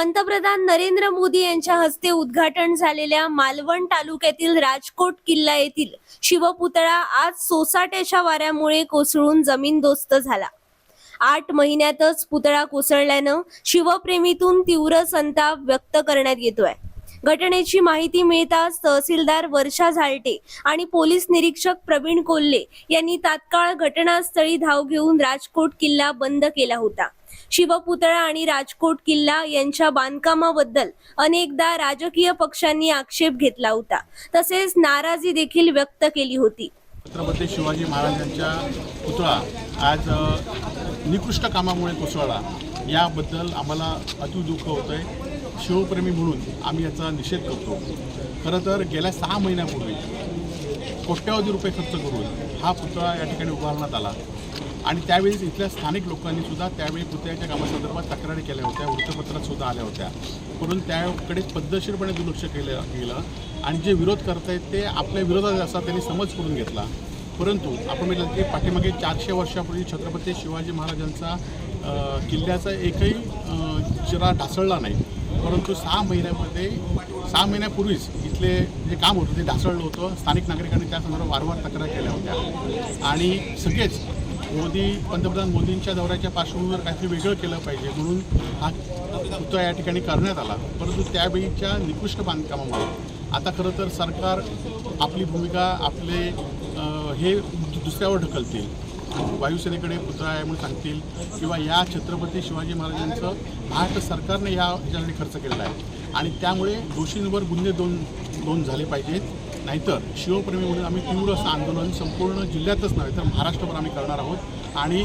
पंतप्रधान नरेंद्र मोदी यांच्या हस्ते उद्घाटन झालेल्या मालवण तालुक्यातील राजकोट किल्ला येथील शिवपुतळा आज सोसाट्याच्या वाऱ्यामुळे कोसळून जमीनदोस्त झाला। 8 महिन्यातच पुतळा कोसळल्यानं शिवप्रेमीतून तीव्र संताप व्यक्त करण्यात येतोय। घटनेची माहिती मिळताच तहसीलदार वर्षा झालटे आणि पोलीस निरीक्षक प्रवीण कोल्हे यांनी तात्काळ घटनास्थळी धाव घेऊन राजकोट किल्ला बंद केला होता। शिवपुतळा आणि राजकोट किल्ला यांच्या बांधकामाबद्दल अनेकदा राजकीय पक्षांनी आक्षेप घेतला होता, तसेच नाराजी देखील व्यक्त केली होती। छत्रपती शिवाजी महाराजांच्या पुतळा आज निकृष्ट कामामुळे कोसळला, याबद्दल आम्हाला अति दुःख होतंय। शिवप्रेमी म्हणून आम्ही याचा निषेध करतो। खरं तर गेल्या 6 महिन्यापूर्वी कोट्यवधी रुपये खर्च करून हा पुतळा या ठिकाणी उभारण्यात आला आणि त्यावेळी इथल्या स्थानिक लोकांनी सुद्धा त्यावेळी पुतळ्याच्या कामासंदर्भात तक्रारी केल्या होत्या, वृत्तपत्रात सुद्धा आल्या होत्या, परंतु त्याकडे पद्धतशीरपणे दुर्लक्ष केलं गेलं आणि जे विरोध करतायत ते आपल्या विरोधात असा त्यांनी समज करून घेतला। परंतु आपण म्हटलं की पाठीमागे 400 वर्षापूर्वी छत्रपती शिवाजी महाराजांचा किल्ल्याचा एकही चिरा ढासळला नाही, परंतु 6 महिन्यापूर्वीच इथले जे काम होतं ते ढासळलं होतं। स्थानिक नागरिकांनी त्या संदर्भात वारंवार तक्रार केल्या होत्या आणि सगळेच पंतप्रधान मोदींच्या दौऱ्याच्या पार्श्वभूमीवर काहीतरी वेगळं केलं पाहिजे म्हणून हा पुतळा या ठिकाणी करण्यात आला। परंतु त्यावेळीच्या निकृष्ट बांधकामामुळे आता खरं तर सरकार आपली भूमिका आपले हे दुसऱ्यावर ढकलतील, वायुसेनेकडे पुतळा आहे म्हणून सांगतील किंवा या छत्रपती शिवाजी महाराजांचं महाराष्ट्र सरकारने ह्याच्यासाठी खर्च केलेला आहे आणि त्यामुळे दोषींवर गुन्हे दोन झाले पाहिजेत। नाहीतर शिवप्रेमी म्हणून आम्ही तीव्र असं आंदोलन संपूर्ण जिल्ह्यातच नव्हे तर महाराष्ट्रभर आम्ही करणार आहोत आणि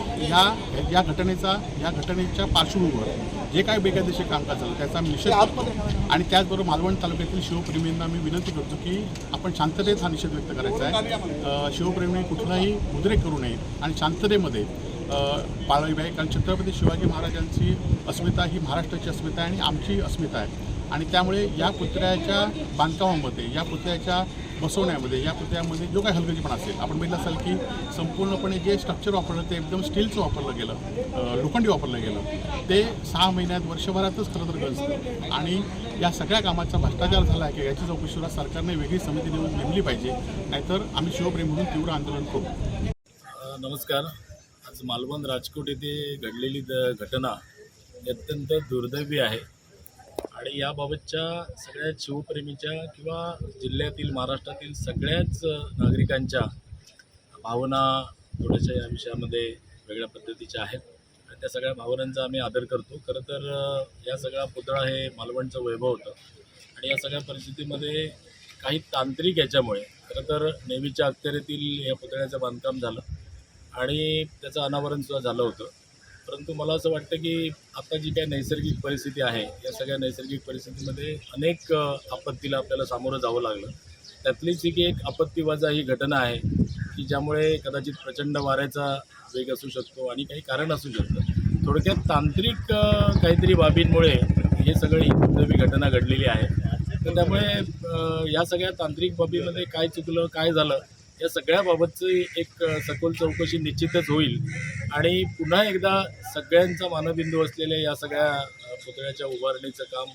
या घटनेच्या पार्श्वभूमीवर जे काही बेकायदेशीर कामकाज झालं त्याचा आम्ही निषेध करतो आणि त्याचबरोबर मालवण तालुक्यातील शिवप्रेमींना मी विनंती करतो की आपण शांततेत हा निषेध व्यक्त करायचा आहे। शिवप्रेमींनी कुठलाही उद्रेक करू नये आणि शांततेमध्ये पाळावी पाहिजे, कारण छत्रपती शिवाजी महाराजांची अस्मिता ही महाराष्ट्राची अस्मिता आहे आणि आमची अस्मिता आहे आणि त्यामुळे या पुतळ्याच्या बांधकामामध्ये, या पुतळ्याच्या बसवण्यामध्ये, या पुतळ्यामध्ये जो काही हलगर्जीपणा असेल, आपण बघितलं असाल की संपूर्णपणे जे स्ट्रक्चर वापरलं ते एकदम स्टीलचं वापरलं गेलं, लोखंडी वापरलं गेलं, ते 6 महिन्यात वर्षभरातच खरं तर गंजतं आणि या सगळ्या कामाचा भ्रष्टाचार झाला आहे की याची चौकशीला सरकारने वेगळी समिती नेमली पाहिजे, नाहीतर आम्ही शिवप्रेमी म्हणून तीव्र आंदोलन करू। नमस्कार। आज मालवण राजकोट येथे घडलेली घटना अत्यंत दुर्दैवी आहे आणि याबाबतच्या सगळ्या शिवप्रेमीच्या किंवा जिल्ह्यातील महाराष्ट्रातील सगळ्याच नागरिकांच्या भावना थोड्याशा या विषयामध्ये वेगळ्या पद्धतीच्या आहेत आणि त्या सगळ्या भावनांचा आम्ही आदर करतो। खरं तर या सगळा पुतळा हे मालवणचं वैभव होतं आणि या सगळ्या परिस्थितीमध्ये काही तांत्रिक याच्यामुळे खरं तर नेव्हीच्या अखत्यारीतील या पुतळ्याचं बांधकाम झालं आणि त्याचं अनावरणसुद्धा झालं होतं। परंतु मला असं वाटतं की आता जी काही नैसर्गिक परिस्थिती आहे या सगळ्या नैसर्गिक परिस्थितीमध्ये अनेक आपत्तीला आपल्याला सामोरं जावं लागलं। त्यातलीच एक आपत्तीवजा ही घटना आहे की ज्यामुळे कदाचित प्रचंड वाऱ्याचा वेग असू शकतो आणि काही कारण असू शकतं। थोडक्यात तांत्रिक काहीतरी बाबींमुळे हे सगळी दुर्दैवी घटना घडलेली आहे। तर त्यामुळे या सगळ्या तांत्रिक बाबीमध्ये काय चुकलं, काय झालं, या सगळ्याबाबतची एक सखोल चौकशी निश्चितच होईल आणि पुन्हा एकदा सगळ्यांचा मानबिंदू असलेल्या या सगळ्या पुतळ्याच्या उभारणीचं काम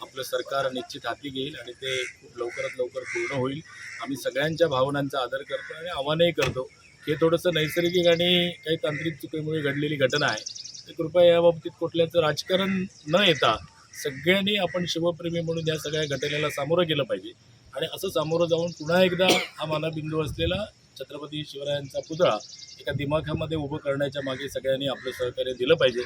आपलं सरकार निश्चित हाती घेईल आणि ते खूप लवकरात लवकर पूर्ण होईल। आम्ही सगळ्यांच्या भावनांचा आदर करतो आणि आव्हानही करतो की हे थोडंसं नैसर्गिक आणि काही तांत्रिक चुकीमुळे घडलेली घटना आहे, तर कृपया याबाबतीत कुठल्याचं राजकारण न येता सगळ्यांनी आपण शिवप्रेमी म्हणून या सगळ्या घटनेला सामोरं गेलं पाहिजे आणि असं सामोरं जाऊन पुन्हा एकदा हा मानबिंदू असलेला छत्रपती शिवरायांचा पुतळा एका दिमाखामध्ये उभं करण्याच्या मागे सगळ्यांनी आपलं सहकार्य दिलं पाहिजे।